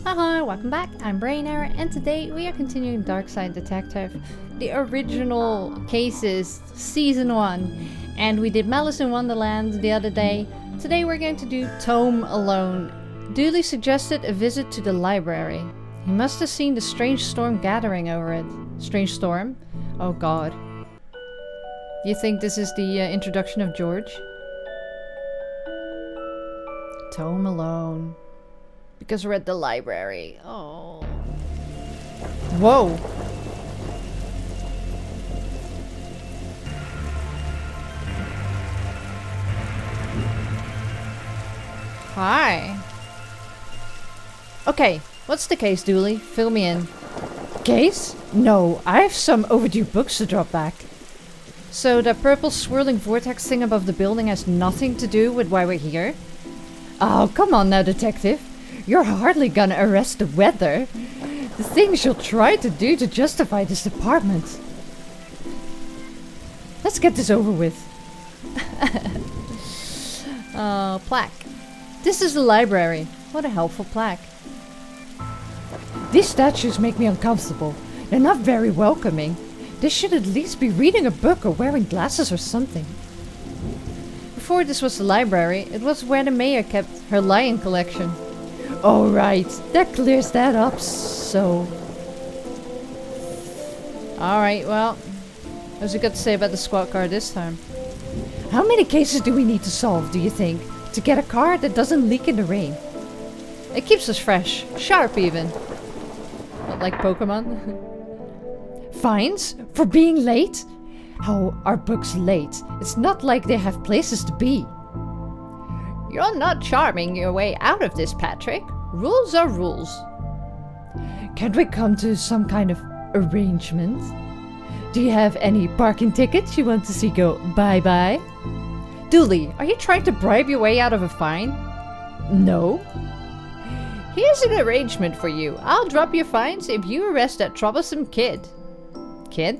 Hi, welcome back. I'm Brainerror, and today we are continuing Darkside Detective, the original cases, season 1. And we did Malice in Wonderland the other day. Today we're going to do Tome Alone. Dooley suggested a visit to the library. He must have seen the strange storm gathering over it. Strange storm? Oh god. Do you think this is the introduction of George? Tome Alone. Because we're at the library. Oh. Whoa. Hi. Okay, what's the case, Dooley? Fill me in. Case? No, I have some overdue books to drop back. So that purple swirling vortex thing above the building has nothing to do with why we're here? Oh, come on now, detective. You're hardly gonna arrest the weather. The things you'll try to do to justify this department. Let's get this over with. Plaque. This is the library. What a helpful plaque. These statues make me uncomfortable. They're not very welcoming. They should at least be reading a book or wearing glasses or something. Before this was the library, it was where the mayor kept her lion collection. Oh right, that clears that up, so... Alright, well, what's it got to say about the squad car this time? How many cases do we need to solve, do you think, to get a car that doesn't leak in the rain? It keeps us fresh, sharp even. Not like Pokemon. Fines? For being late? How are books late? It's not like they have places to be. You're not charming your way out of this, Patrick. Rules are rules. Can't we come to some kind of arrangement? Do you have any parking tickets you want to see go bye-bye? Dooley, are you trying to bribe your way out of a fine? No. Here's an arrangement for you. I'll drop your fines if you arrest that troublesome kid. Kid?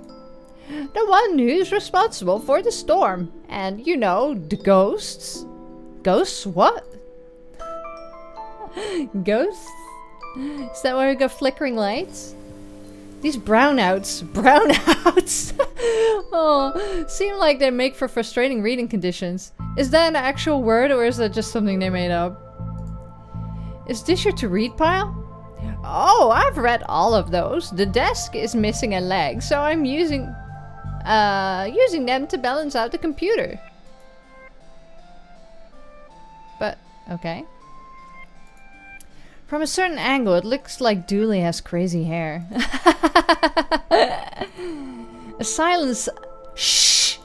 The one who's responsible for the storm. And, you know, the ghosts. Ghosts? What? Ghosts? Is that why we got flickering lights? These brownouts. Brownouts! Oh, seem like they make for frustrating reading conditions. Is that an actual word or is that just something they made up? Is this your to-read pile? Oh, I've read all of those. The desk is missing a leg, so I'm using them to balance out the computer. But, okay. From a certain angle, it looks like Dooley has crazy hair. A silence. Shh!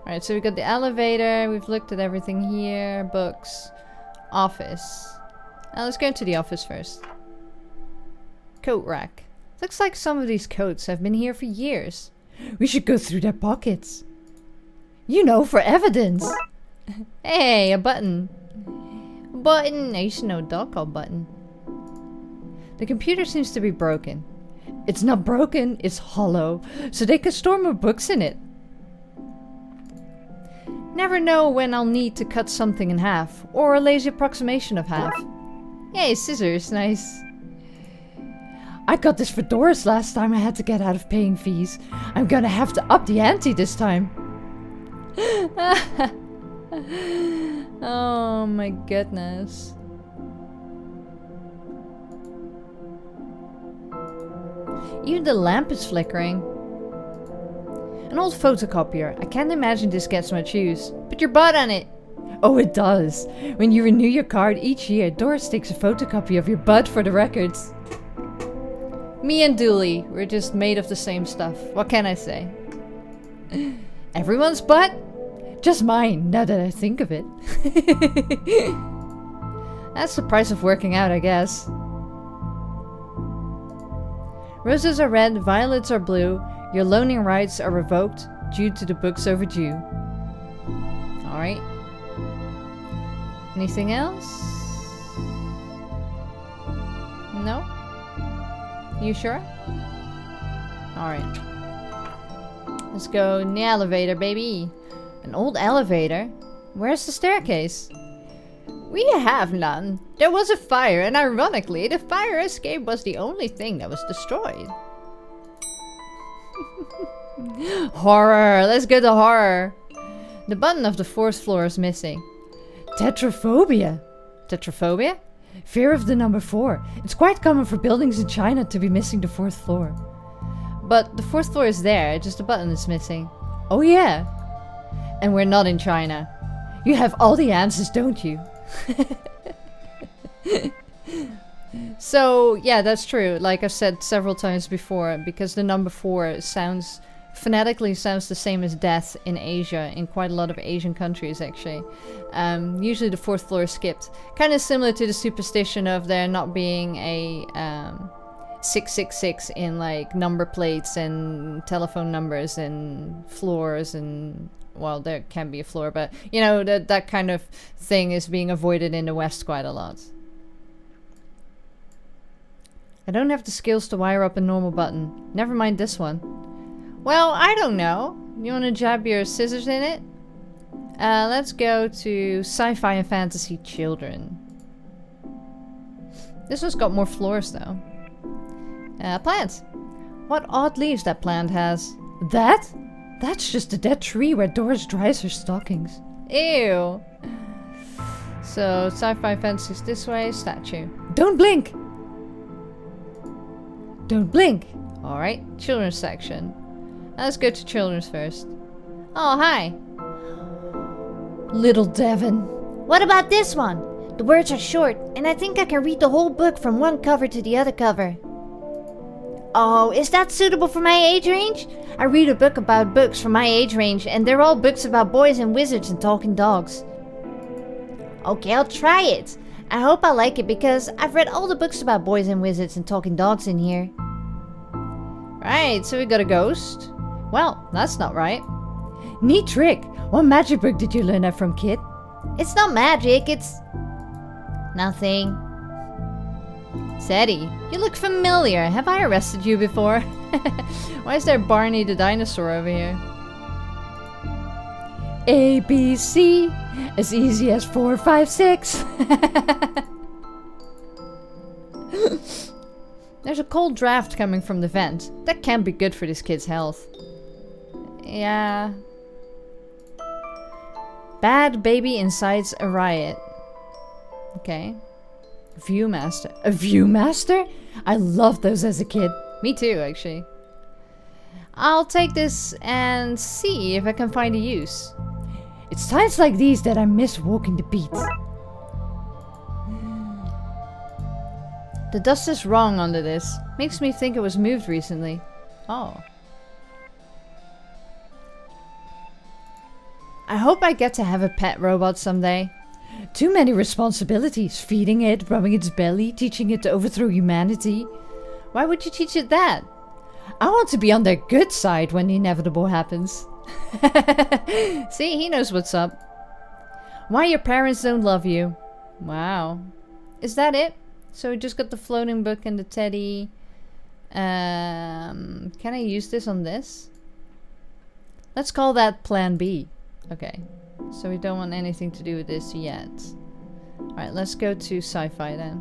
Alright, so we got the elevator. We've looked at everything here. Books. Office. Now let's go into the office first. Coat rack. Looks like some of these coats have been here for years. We should go through their pockets. You know, for evidence. Hey, a button. Button. I used to know a dog called Button. The computer seems to be broken. It's not broken, it's hollow, so they can store more books in it. Never know when I'll need to cut something in half, or a lazy approximation of half. Yay, scissors, nice. I got this for Doris last time I had to get out of paying fees. I'm gonna have to up the ante this time. Oh my goodness. Even the lamp is flickering. An old photocopier. I can't imagine this gets much use. Put your butt on it! Oh, it does. When you renew your card each year, Doris takes a photocopy of your butt for the records. Me and Dooley, we're just made of the same stuff. What can I say? Everyone's butt? Just mine, now that I think of it. That's the price of working out, I guess. Roses are red, violets are blue. Your loaning rights are revoked due to the book's overdue. Alright. Anything else? No? You sure? Alright. Let's go in the elevator, baby. An old elevator? Where's the staircase? We have none. There was a fire, and ironically, the fire escape was the only thing that was destroyed. Horror! Let's go to horror! The button of the 4th floor is missing. Tetraphobia. Tetraphobia? Fear of the number 4. It's quite common for buildings in China to be missing the 4th floor. But the 4th floor is there, just the button is missing. Oh yeah. And we're not in China. You have all the answers, don't you? So, yeah, that's true. Like I've said several times before, because the number 4 sounds... phonetically sounds the same as death in Asia, in quite a lot of Asian countries actually. Usually the 4th floor is skipped. Kind of similar to the superstition of there not being a 666 in like number plates and telephone numbers and floors and... well, there can be a floor, but you know, that kind of thing is being avoided in the West quite a lot. I don't have the skills to wire up a normal button. Never mind this one. Well, I don't know. You want to jab your scissors in it? Let's go to sci-fi and fantasy children. This one's got more floors though. Plants. What odd leaves that plant has. That? That's just a dead tree where Doris dries her stockings. Ew. So, sci-fi fantasy's this way, statue. Don't blink! Don't blink! Alright, children's section. Let's go to children's first. Oh, hi. Little Devon. What about this one? The words are short, and I think I can read the whole book from one cover to the other cover. Oh, is that suitable for my age range? I read a book about books from my age range, and they're all books about boys and wizards and talking dogs. Okay, I'll try it. I hope I like it because I've read all the books about boys and wizards and talking dogs in here. Right, so we got a ghost. Well, that's not right. Neat trick. What magic book did you learn that from, kid? It's not magic, it's... nothing. Teddy, you look familiar. Have I arrested you before? Why is there Barney the dinosaur over here? A, B, C. As easy as 4, 5, 6. There's a cold draft coming from the vent. That can't be good for this kid's health. Yeah. Bad baby incites a riot. Okay. Viewmaster. A Viewmaster? I loved those as a kid. Me too, actually. I'll take this and see if I can find a use. It's times like these that I miss walking the beat. The dust is wrong under this. Makes me think it was moved recently. Oh. I hope I get to have a pet robot someday. Too many responsibilities. Feeding it, rubbing its belly, teaching it to overthrow humanity. Why would you teach it that? I want to be on their good side when the inevitable happens. See, he knows what's up. Why your parents don't love you. Wow. Is that it? So we just got the floating book and the teddy. Can I use this on this? Let's call that plan B. Okay. So we don't want anything to do with this yet. Alright, let's go to sci-fi then.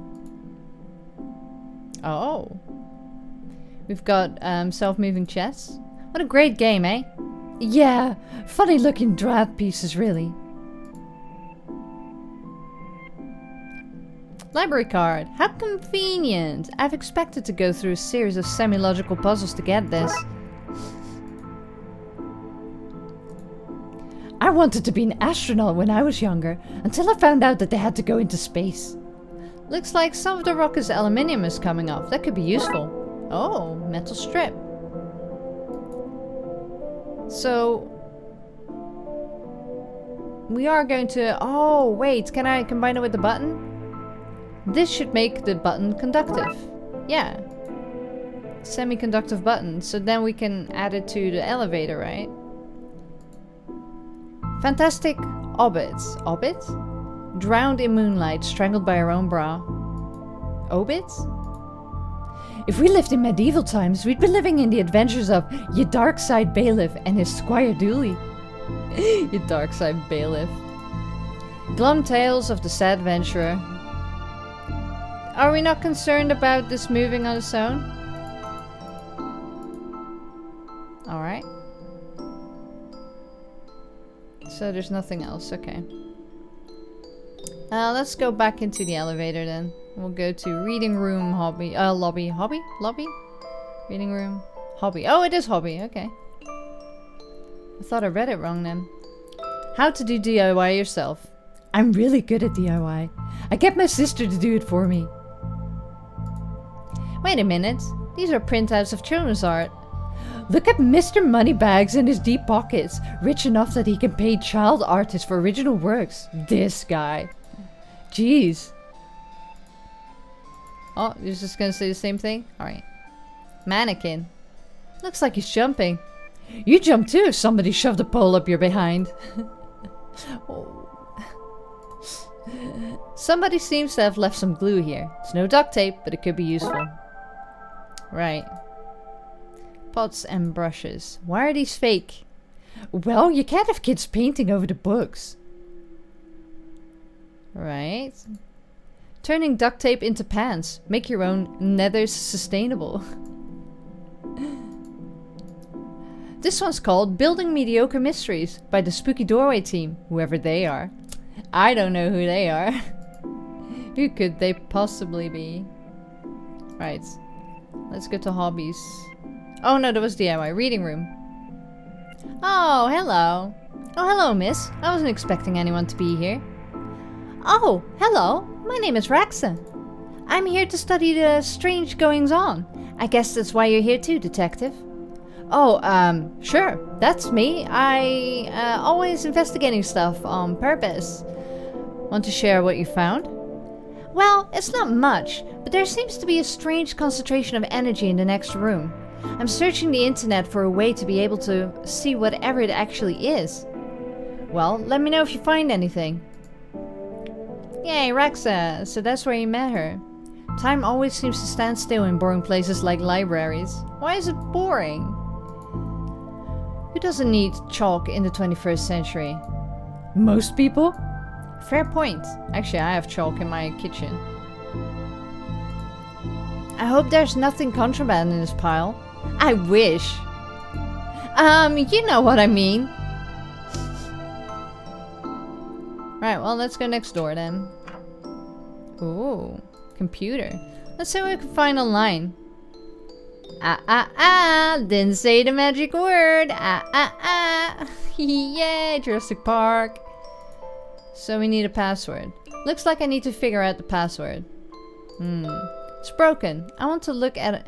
Oh. We've got self-moving chess. What a great game, eh? Yeah, funny looking draft pieces really. Library card. How convenient. I've expected to go through a series of semi-logical puzzles to get this. I wanted to be an astronaut when I was younger, until I found out that they had to go into space. Looks like some of the rocket's aluminium is coming off. That could be useful. Oh, metal strip. So... we are going to... oh, wait. Can I combine it with the button? This should make the button conductive. Yeah. Semiconductive button. So then we can add it to the elevator, right? Fantastic obits. Obit? Drowned in moonlight, strangled by her own bra. Obit? If we lived in medieval times, we'd be living in the adventures of your Darkside bailiff and his squire Dooley. Your Darkside bailiff. Glum tales of the sad venturer. Are we not concerned about this moving on its own? Alright. So there's nothing else, okay. Let's go back into the elevator then. We'll go to reading room, hobby, lobby, hobby? Lobby? Reading room, hobby. Oh, it is hobby, okay. I thought I read it wrong then. How to do DIY yourself. I'm really good at DIY. I get my sister to do it for me. Wait a minute. These are printouts of children's art. Look at Mr. Moneybags in his deep pockets. Rich enough that he can pay child artists for original works. This guy. Jeez. Oh, you're just gonna say the same thing? Alright. Mannequin. Looks like he's jumping. You jump too if somebody shoved a pole up your behind. Oh. Somebody seems to have left some glue here. It's no duct tape, but it could be useful. Right. Pots and brushes. Why are these fake? Well, you can't have kids painting over the books. Right. Turning duct tape into pants. Make your own nethers sustainable. This one's called Building Mediocre Mysteries by the Spooky Doorway team, whoever they are. I don't know who they are. Who could they possibly be? Right. Let's go to hobbies. Oh no, that was DIY. Reading room. Oh, hello. Oh, hello, miss. I wasn't expecting anyone to be here. Oh, hello. My name is Raxa. I'm here to study the strange goings-on. I guess that's why you're here too, detective. Oh, sure. That's me. I, always investigating stuff on purpose. Want to share what you found? Well, it's not much, but there seems to be a strange concentration of energy in the next room. I'm searching the internet for a way to be able to see whatever it actually is. Well, let me know if you find anything. Yay, Raxa. So that's where you met her. Time always seems to stand still in boring places like libraries. Why is it boring? Who doesn't need chalk in the 21st century? Most people? Fair point. Actually, I have chalk in my kitchen. I hope there's nothing contraband in this pile. I wish. You know what I mean. Right, well, let's go next door then. Ooh, computer. Let's see what we can find online. Didn't say the magic word. Yay, Jurassic Park. So we need a password. Looks like I need to figure out the password. It's broken. I want to look at it.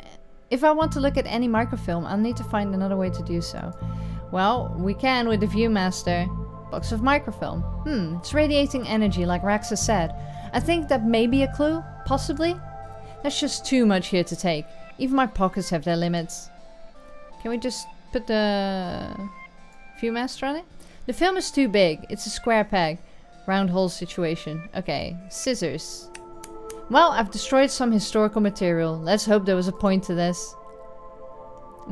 If I want to look at any microfilm, I'll need to find another way to do so. Well, we can with the Viewmaster. Box of microfilm. It's radiating energy like Raxa said. I think that may be a clue, possibly. That's just too much here to take. Even my pockets have their limits. Can we just put the Viewmaster on it? The film is too big. It's a square peg. Round hole situation. Okay, scissors. Well, I've destroyed some historical material. Let's hope there was a point to this.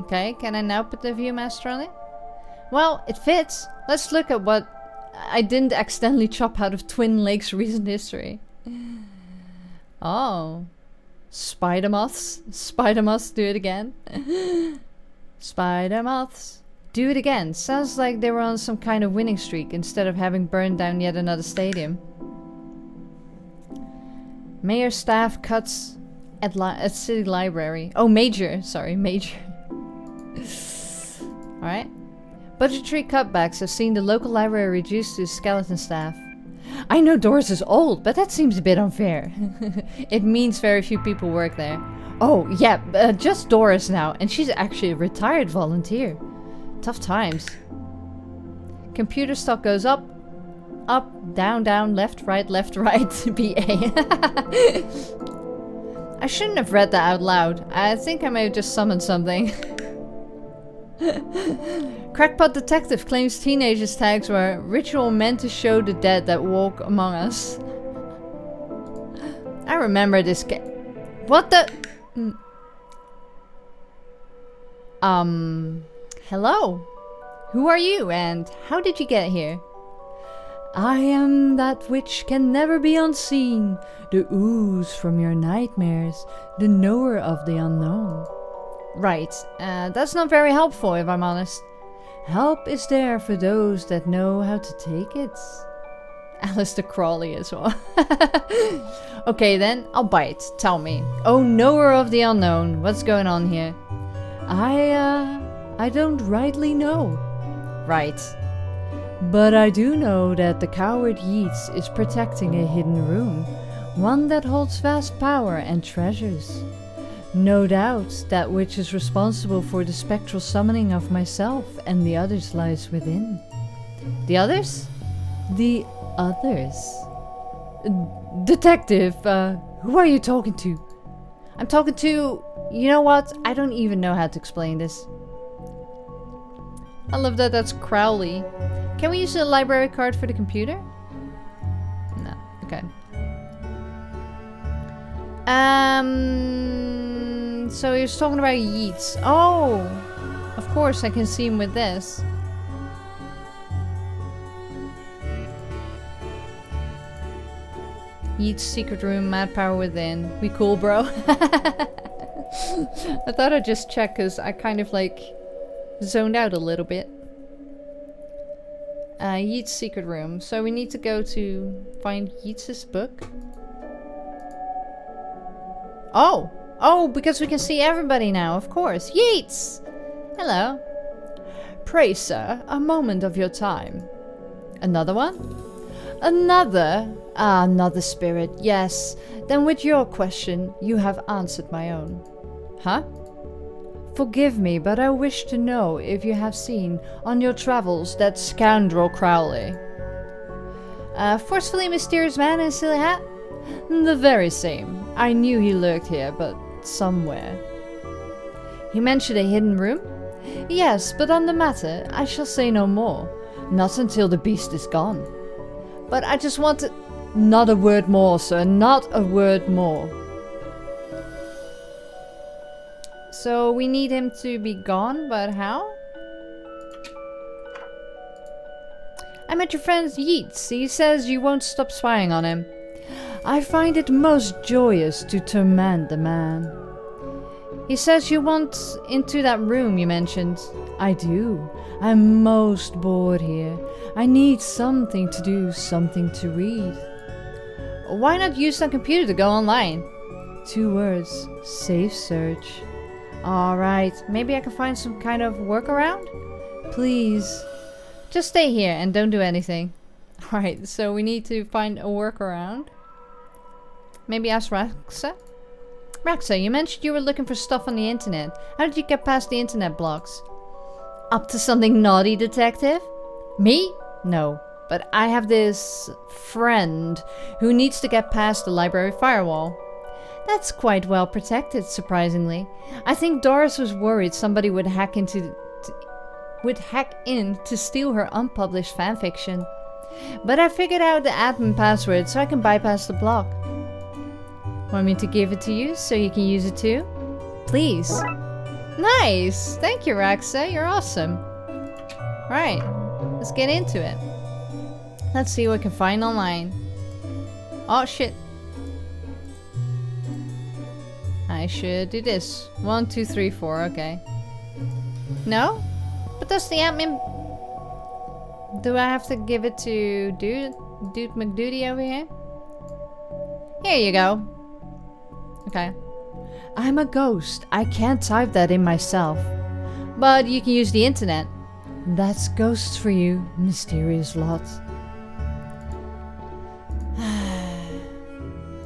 Okay, can I now put the Viewmaster on it? Well, it fits. Let's look at what I didn't accidentally chop out of Twin Lakes' recent history. Oh. Spider moths. Spider moths, do it again. Spider moths. Do it again. Sounds like they were on some kind of winning streak instead of having burned down yet another stadium. Mayor staff cuts at city library. Oh, major. Sorry, major. Alright. Budgetary cutbacks have seen the local library reduced to skeleton staff. I know Doris is old, but that seems a bit unfair. It means very few people work there. Oh, yeah, just Doris now, and she's actually a retired volunteer. Tough times. Computer stock goes up, up, down, down, left, right, BA. I shouldn't have read that out loud. I think I may have just summoned something. Crackpot Detective claims teenagers' tags were ritual meant to show the dead that walk among us. I remember this game. What the? Hello? Who are you and how did you get here? I am that which can never be unseen, the ooze from your nightmares, the knower of the unknown. Right, that's not very helpful if I'm honest. Help is there for those that know how to take it. Alistair Crawley as well. Okay then, I'll bite. Tell me. Oh, knower of the unknown, what's going on here? I don't rightly know. Right. But I do know that the coward Yeats is protecting a hidden room, one that holds vast power and treasures. No doubt that which is responsible for the spectral summoning of myself and the others lies within. The others? The others? Detective, who are you talking to? I'm talking to... You know what? I don't even know how to explain this. I love that that's Crowley. Can we use a library card for the computer? No. Okay. So he was talking about Yeats. Oh! Of course, I can see him with this. Yeats' secret room, mad power within. We cool, bro? I thought I'd just check because I kind of like zoned out a little bit. Yeats' secret room. So we need to go to find Yeats' book. Oh! Oh, because we can see everybody now, of course. Yeats! Hello. Pray, sir, a moment of your time. Another one? Another? Ah, another spirit, yes. Then with your question, you have answered my own. Huh? Forgive me, but I wish to know if you have seen on your travels that scoundrel Crowley. Forcefully mysterious man in a silly hat? The very same. I knew he lurked here, but somewhere. He mentioned a hidden room? Yes, but on the matter, I shall say no more. Not until the beast is gone. But I just want to... Not a word more, sir. Not a word more. So we need him to be gone, but how? I met your friend Yeats. He says you won't stop spying on him. I find it most joyous to torment the man. He says you want into that room you mentioned. I do. I'm most bored here. I need something to do, something to read. Why not use that computer to go online? 2 words. Safe search. Alright, maybe I can find some kind of workaround? Please. Just stay here and don't do anything. Alright, so we need to find a workaround. Maybe ask Raxa? Raxa, you mentioned you were looking for stuff on the internet. How did you get past the internet blocks? Up to something naughty, detective? Me? No. But I have this friend who needs to get past the library firewall. That's quite well protected, surprisingly. I think Doris was worried somebody would hack in to steal her unpublished fanfiction. But I figured out the admin password so I can bypass the block. Want me to give it to you so you can use it too? Please. Nice! Thank you, Raxa. You're awesome. Right, let's get into it. Let's see what we can find online. Oh shit. I should do this. 1, 2, 3, 4, okay. No? But that's the admin... Do I have to give it to Dude McDuty over here? Here you go. Okay. I'm a ghost. I can't type that in myself. But you can use the internet. That's ghosts for you, mysterious lot.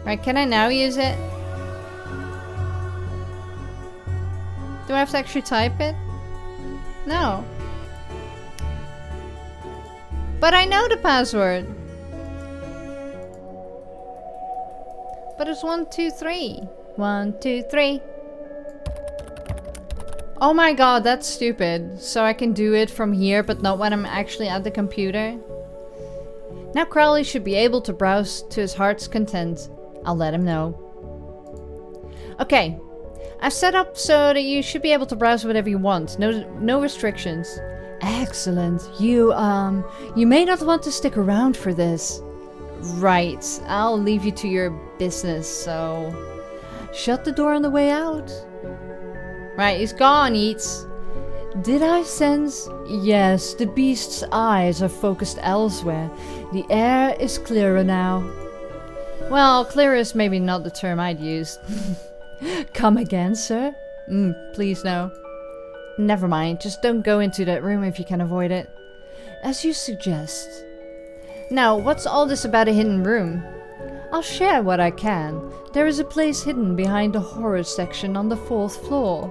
Right, can I now use it? Do I have to actually type it? No. But I know the password. But it's 1, 2, 3. 1, 2, 3. Oh my god, that's stupid. So I can do it from here, but not when I'm actually at the computer. Now Crowley should be able to browse to his heart's content. I'll let him know. Okay. I've set up so that you should be able to browse whatever you want. No restrictions. Excellent. You may not want to stick around for this. Right, I'll leave you to your business, so... Shut the door on the way out. Right, he's gone, Eats. Did I sense? Yes, the beast's eyes are focused elsewhere. The air is clearer now. Well, clear is maybe not the term I'd use. Come again, sir? Please no. Never mind, just don't go into that room if you can avoid it. As you suggest. Now, what's all this about a hidden room? I'll share what I can. There is a place hidden behind the horror section on the 4th floor.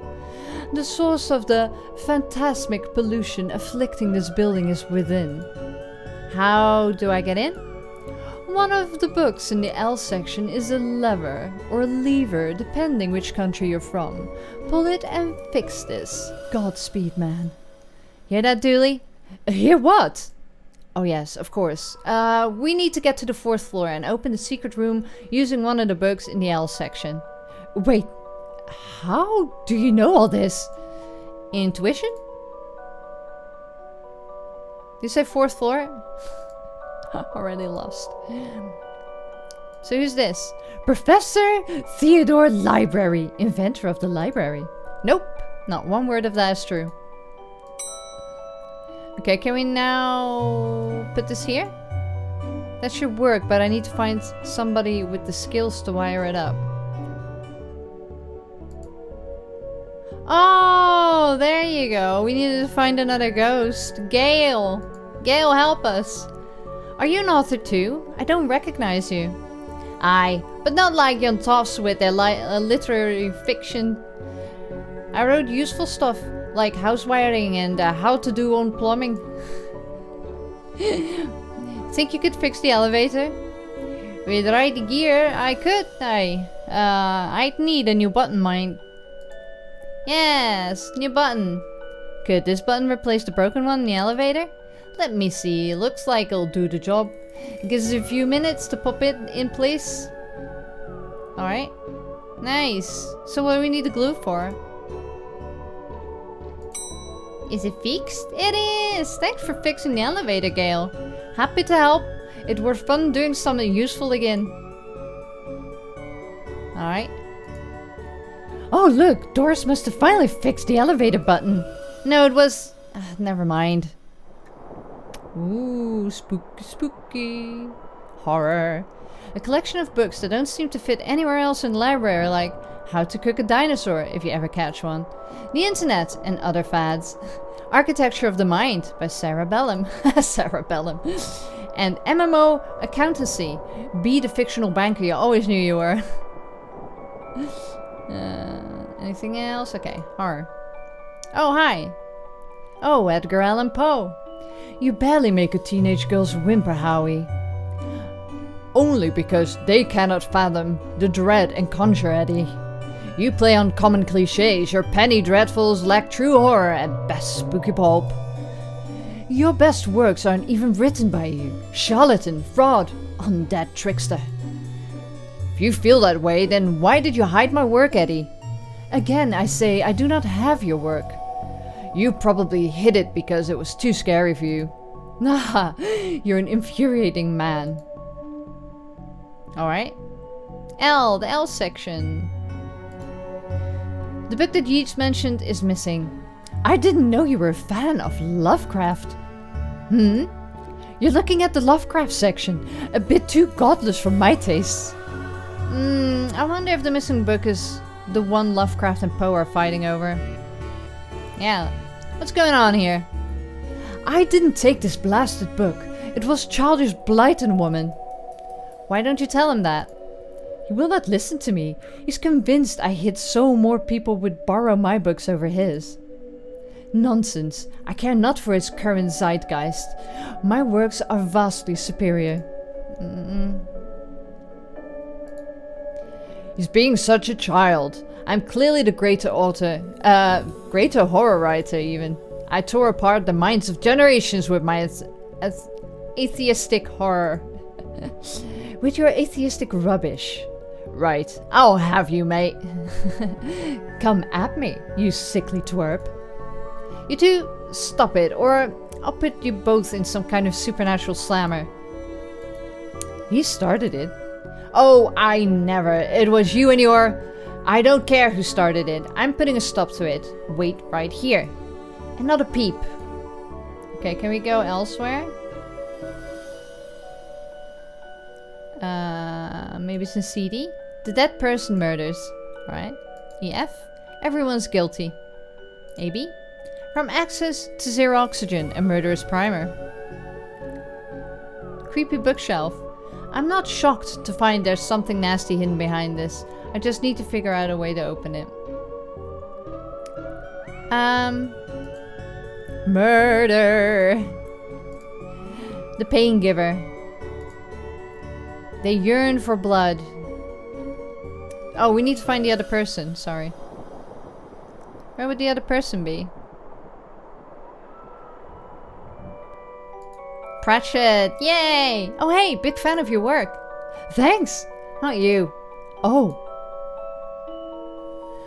The source of the phantasmic pollution afflicting this building is within. How do I get in? One of the books in the L section is a lever, or lever, depending which country you're from. Pull it and fix this. Godspeed, man. Hear that, Dooley? Hear what? Oh yes, of course. We need to get to the 4th floor and open the secret room using one of the books in the L section. Wait, how do you know all this? Intuition? You say 4th floor? Already lost. So who's this? Professor Theodore Library, inventor of the library. Nope, not one word of that is true. Okay, can we now put this here? That should work, but I need to find somebody with the skills to wire it up. Oh, there you go. We needed to find another ghost. Gale. Gale, help us. Are you an author too? I don't recognize you. Aye, but not like Jan Toffs with their literary fiction. I wrote useful stuff like house wiring and how to do own plumbing. Think you could fix the elevator? With the right gear, I could. I'd need a new button, mind. Yes, new button. Could this button replace the broken one in the elevator? Let me see. Looks like it'll do the job. Gives us a few minutes to pop it in place. Alright. Nice. So what do we need the glue for? Is it fixed? It is! Thanks for fixing the elevator, Gale. Happy to help. It was fun doing something useful again. Alright. Oh look, Doris must have finally fixed the elevator button. No, it was... never mind. Ooh, spooky, spooky. Horror. A collection of books that don't seem to fit anywhere else in the library, like How to Cook a Dinosaur, if you ever catch one, the Internet, and other fads. Architecture of the Mind by Sarah Bellum. Sarah Bellum. And MMO Accountancy. Be the fictional banker you always knew you were. Anything else? Okay, horror. Oh, hi. Oh, Edgar Allan Poe. You barely make a teenage girl's whimper, Howie. Only because they cannot fathom the dread and conjure, Eddie. You play on common cliches, your penny dreadfuls lack true horror at best spooky pulp. Your best works aren't even written by you. Charlatan, fraud, undead trickster. If you feel that way, then why did you hide my work, Eddie? Again, I say I do not have your work. You probably hid it because it was too scary for you. Nah, you're an infuriating man. Alright. The L section. The book that Yeats mentioned is missing. I didn't know you were a fan of Lovecraft. You're looking at the Lovecraft section. A bit too godless for my tastes. I wonder if the missing book is the one Lovecraft and Poe are fighting over. Yeah, what's going on here? I didn't take this blasted book. It was childish Blighton woman. Why don't you tell him that? He will not listen to me. He's convinced I hid so more people would borrow my books over his. Nonsense. I care not for his current zeitgeist. My works are vastly superior. He's being such a child. I'm clearly the greater author. Greater horror writer, even. I tore apart the minds of generations with my atheistic horror. With your atheistic rubbish. Right, I'll have you, mate. Come at me, you sickly twerp. You two Stop it, or I'll put you both in some kind of supernatural slammer. He started it. Oh, I never. It was you and your... I don't care who started it. I'm putting a stop to it. Wait right here. And not a peep. Okay, can we go elsewhere? Maybe some CD? The dead person murders. Right. EF. Everyone's guilty. AB. From access to zero oxygen, a murderous primer. Creepy bookshelf. I'm not shocked to find there's something nasty hidden behind this. I just need to figure out a way to open it. Murder. The pain giver. They yearn for blood. Oh, we need to find the other person. Sorry. Where would the other person be? Pratchett! Yay! Oh hey, big fan of your work. Thanks! Not you. Oh.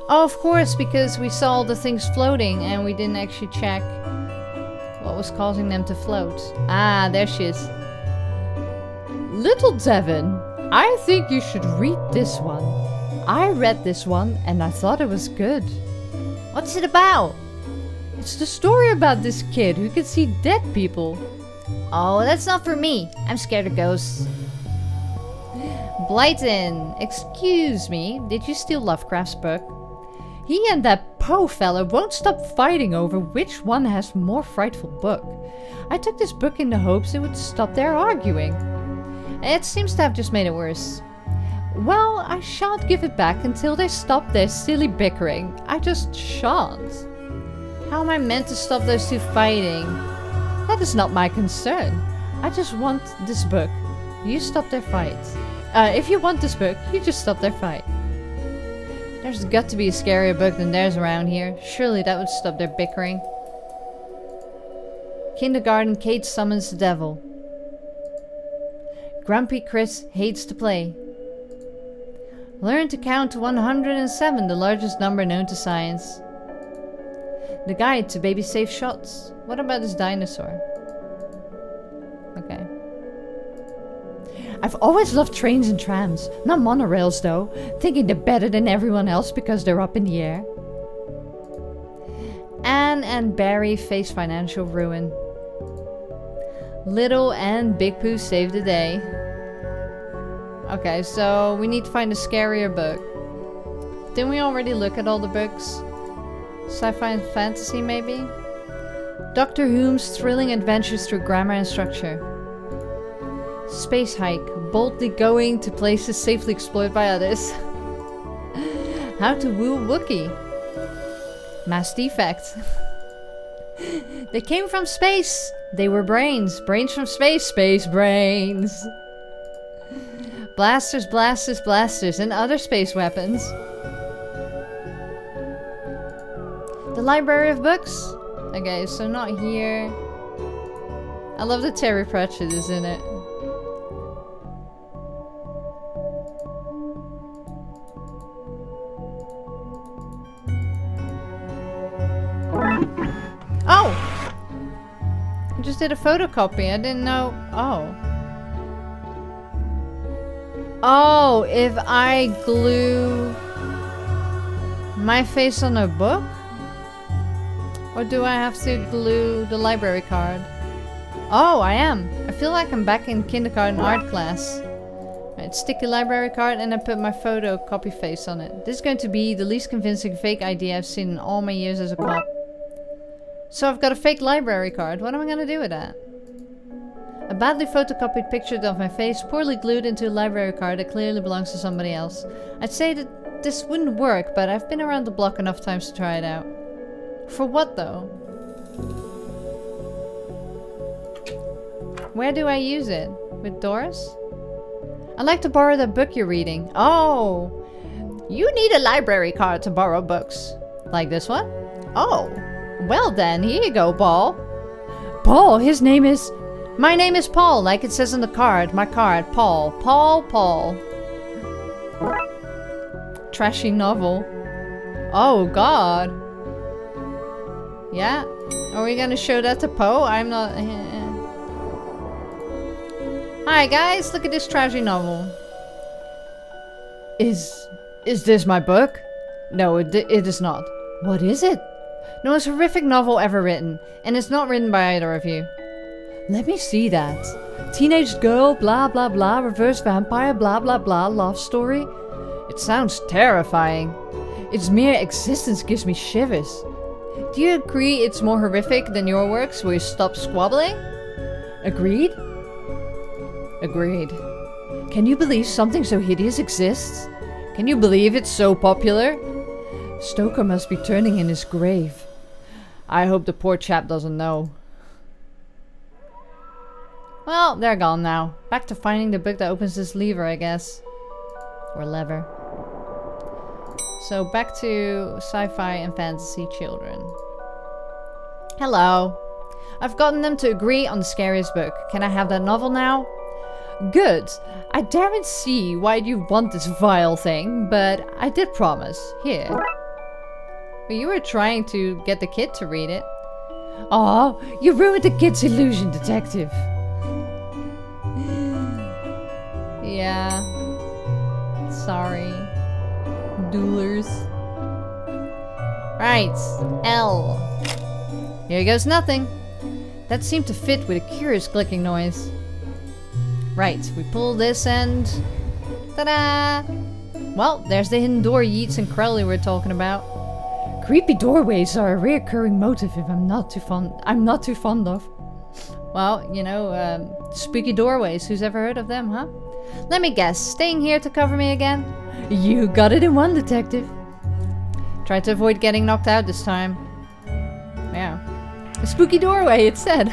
Oh, of course, because we saw the things floating and we didn't actually check what was causing them to float. Ah, there she is. Little Devon, I think you should read this one. I read this one and I thought it was good. What's it about? It's the story about this kid who can see dead people. Oh, that's not for me. I'm scared of ghosts. Blyton, excuse me, did you steal Lovecraft's book? He and that Poe fella won't stop fighting over which one has more frightful book. I took this book in the hopes it would stop their arguing. It seems to have just made it worse. Well, I shan't give it back until they stop their silly bickering. I just shan't. How am I meant to stop those two fighting? That is not my concern. I just want this book. You stop their fight. If you want this book, you just stop their fight. There's got to be a scarier book than theirs around here. Surely that would stop their bickering. Kindergarten, Kate summons the devil. Grumpy Chris hates to play. Learn to count to 107, the largest number known to science. The guide to baby safe shots. What about this dinosaur? Okay. I've always loved trains and trams, not monorails though, thinking they're better than everyone else because they're up in the air. Anne and Barry face financial ruin. Little and Big Pooh save the day. Okay, so we need to find a scarier book. Didn't we already look at all the books? Sci-fi and fantasy, maybe? Dr. Whom's thrilling adventures through grammar and structure. Space hike, boldly going to places safely explored by others. How to woo Wookiee. Mass defect. They came from space. They were brains. Brains from space. Space brains. Blasters, blasters, blasters, and other space weapons. The library of books. Okay, so not here. I love that Terry Pratchett is in it. Oh! I just did a photocopy. I didn't know. Oh. Oh, if I glue my face on a book? Or do I have to glue the library card? Oh, I am. I feel like I'm back in kindergarten art class. Right, stick the library card and I put my photocopy face on it. This is going to be the least convincing fake idea I've seen in all my years as a cop. So I've got a fake library card. What am I going to do with that? A badly photocopied picture of my face, poorly glued into a library card that clearly belongs to somebody else. I'd say that this wouldn't work, but I've been around the block enough times to try it out. For what though? Where do I use it? With Doris? I'd like to borrow the book you're reading. Oh! You need a library card to borrow books. Like this one? Oh! Well then, here you go, Paul. Paul, his name is... My name is Paul, like it says on the card. My card, Paul. Paul. Trashy novel. Oh, God. Yeah? Are we gonna show that to Poe? I'm not... Hi guys, look at this trashy novel. Is this my book? No, it is not. What is it? The most horrific novel ever written, and it's not written by either of you. Let me see that. Teenage girl, blah blah blah, reverse vampire, blah blah blah, love story. It sounds terrifying. Its mere existence gives me shivers. Do you agree it's more horrific than your works? Will you stop squabbling? Agreed? Agreed. Can you believe something so hideous exists? Can you believe it's so popular? Stoker must be turning in his grave. I hope the poor chap doesn't know. Well, they're gone now. Back to finding the book that opens this lever, I guess. Or lever. So back to sci-fi and fantasy children. Hello. I've gotten them to agree on the scariest book. Can I have that novel now? Good. I daren't see why you want this vile thing, but I did promise. Here. But you were trying to get the kid to read it. Aw, you ruined the kid's illusion, detective. Yeah. Sorry. Duelers. Right. L. Here goes nothing. That seemed to fit with a curious clicking noise. Right, we pull this and... Ta-da! Well, there's the hidden door Yeats and Crowley were talking about. Creepy doorways are a recurring motive if I'm not too fond of. Well, you know, spooky doorways. Who's ever heard of them, huh? Let me guess. Staying here to cover me again? You got it in one, detective. Tried to avoid getting knocked out this time. Yeah. A spooky doorway, it said.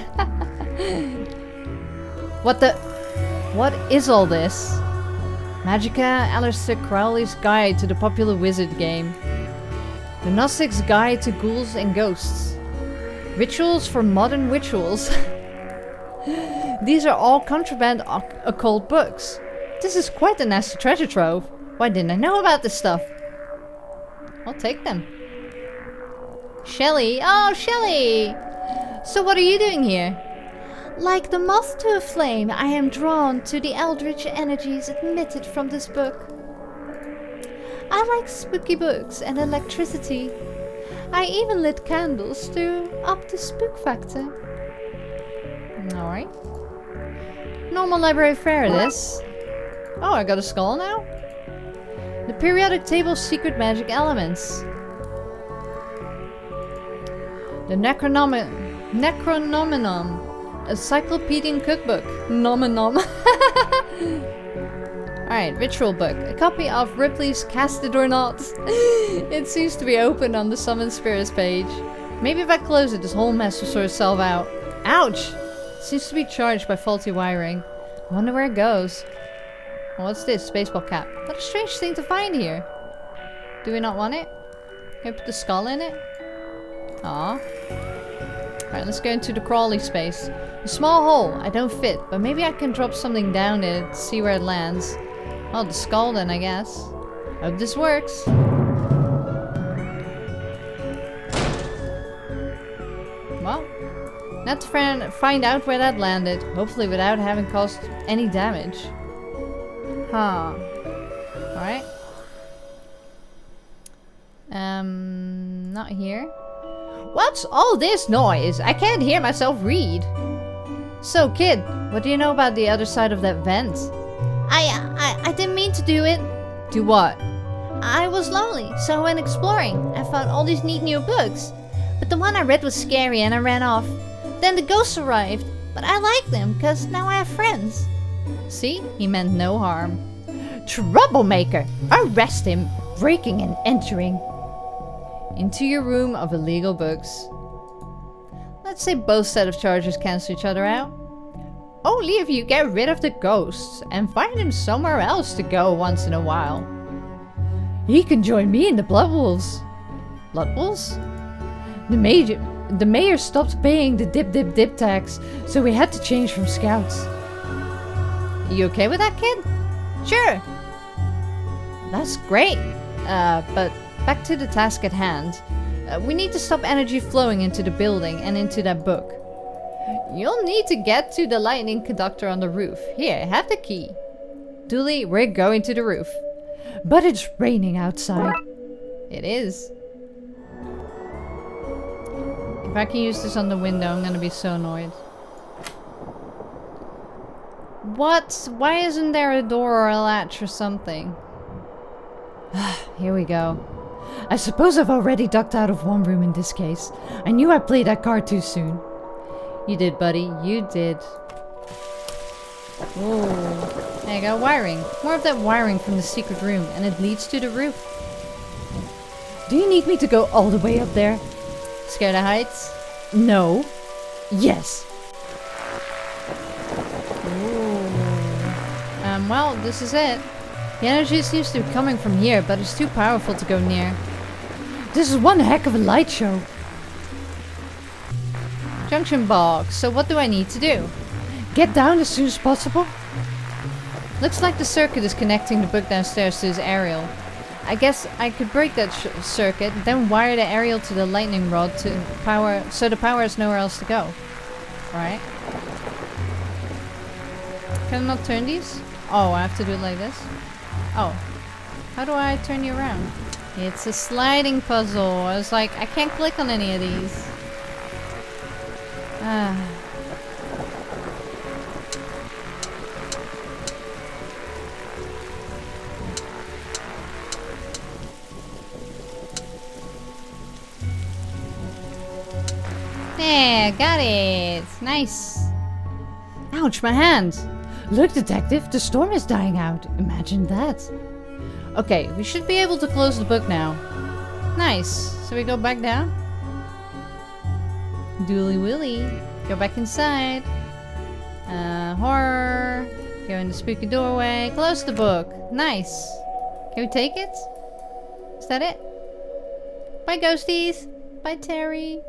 What is all this? Magica Aleister Crowley's Guide to the Popular Wizard Game. The Gnostic's Guide to Ghouls and Ghosts. Rituals for Modern Rituals. These are all contraband occult books. This is quite a nasty treasure trove. Why didn't I know about this stuff? I'll take them. Shelley! Oh, Shelley! So what are you doing here? Like the moth to a flame, I am drawn to the eldritch energies emitted from this book. I like spooky books and electricity. I even lit candles to up the spook factor. Alright. Normal library fare, this. Oh, I got a skull now? The periodic table's secret magic elements. The Necronominum. A cyclopedian cookbook. Nom. Alright, ritual book. A copy of Ripley's Cast It or Not. It seems to be open on the Summon Spirits page. Maybe if I close it, this whole mess will sort itself out. Ouch! Seems to be charged by faulty wiring. I wonder where it goes. What's this? Baseball cap. What a strange thing to find here. Do we not want it? Can I put the skull in it? Aw. Alright, let's go into the Crawley space. A small hole. I don't fit, but maybe I can drop something down it to see where it lands. Oh, the skull then, I guess. Hope this works. Well, not to find out where that landed. Hopefully without having caused any damage. Huh. Alright. Not here. What's all this noise? I can't hear myself read. So, kid, what do you know about the other side of that vent? I didn't mean to do it. Do what? I was lonely, so I went exploring. I found all these neat new books. But the one I read was scary and I ran off. Then the ghosts arrived. But I like them, because now I have friends. See? He meant no harm. Troublemaker! Arrest him! Breaking and entering. Into your room of illegal books. Let's say both set of charges cancel each other out. Only if you get rid of the ghosts and find him somewhere else to go once in a while. He can join me in the Blood Wolves. Blood Wolves? The mayor stopped paying the dip tax, so we had to change from scouts. You okay with that, kid? Sure. That's great. But back to the task at hand. We need to stop energy flowing into the building and into that book. You'll need to get to the lightning conductor on the roof. Here, have the key. Dooley, we're going to the roof. But it's raining outside. It is. If I can use this on the window, I'm gonna be so annoyed. What? Why isn't there a door or a latch or something? Here we go. I suppose I've already ducked out of one room in this case. I knew I played that card too soon. You did, buddy. You did. Ooh. There you go. Wiring. More of that wiring from the secret room, and it leads to the roof. Do you need me to go all the way up there? Scared of heights? No. Yes. Well, this is it. The energy seems to be coming from here, but it's too powerful to go near. This is one heck of a light show. Junction box. So what do I need to do? Get down as soon as possible. Looks like the circuit is connecting the book downstairs to his aerial. I guess I could break that circuit, then wire the aerial to the lightning rod to power, so the power has nowhere else to go. Alright. Can I not turn these? Oh, I have to do it like this? Oh. How do I turn you around? It's a sliding puzzle. I was like, I can't click on any of these. Ah. There, got it. Nice. Ouch, my hand. Look, detective, the storm is dying out. Imagine that. Okay, we should be able to close the book now. Nice. So we go back down. Dooley Willy. Go back inside. Horror. Go in the spooky doorway. Close the book. Nice. Can we take it? Is that it? Bye, ghosties. Bye, Terry.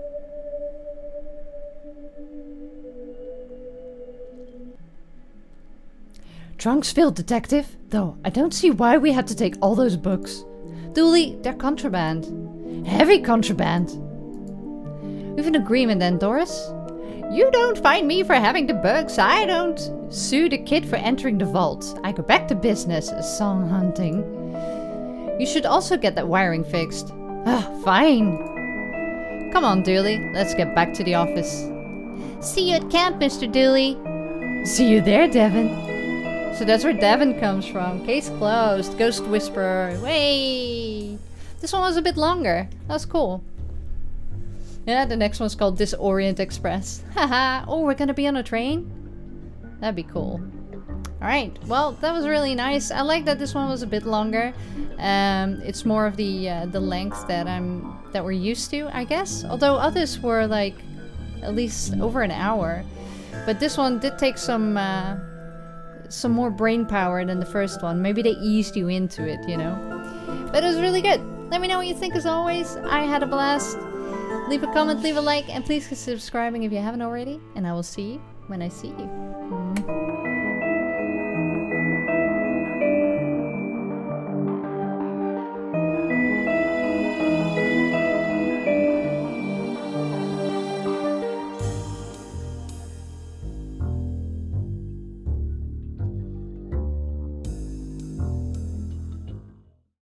Trunks filled, detective. Though, I don't see why we had to take all those books. Dooley, they're contraband. Heavy contraband. We have an agreement then, Doris. You don't find me for having the books. I don't sue the kid for entering the vault. I go back to business, song hunting. You should also get that wiring fixed. Fine. Come on, Dooley. Let's get back to the office. See you at camp, Mr. Dooley. See you there, Devin. So that's where Devin comes from. Case closed. Ghost Whisperer. Way. This one was a bit longer. That was cool. Yeah, the next one's called Disorient Express. Haha. Oh, we're gonna be on a train? That'd be cool. Alright, well, that was really nice. I like that this one was a bit longer. It's more of the length that we're used to, I guess. Although others were like at least over an hour. But this one did take some more brain power than the first one. Maybe they eased you into it, you know. But it was really good. Let me know what you think as always. I had a blast. Leave a comment, leave a like, and please consider subscribing if you haven't already. And I will see you when I see you.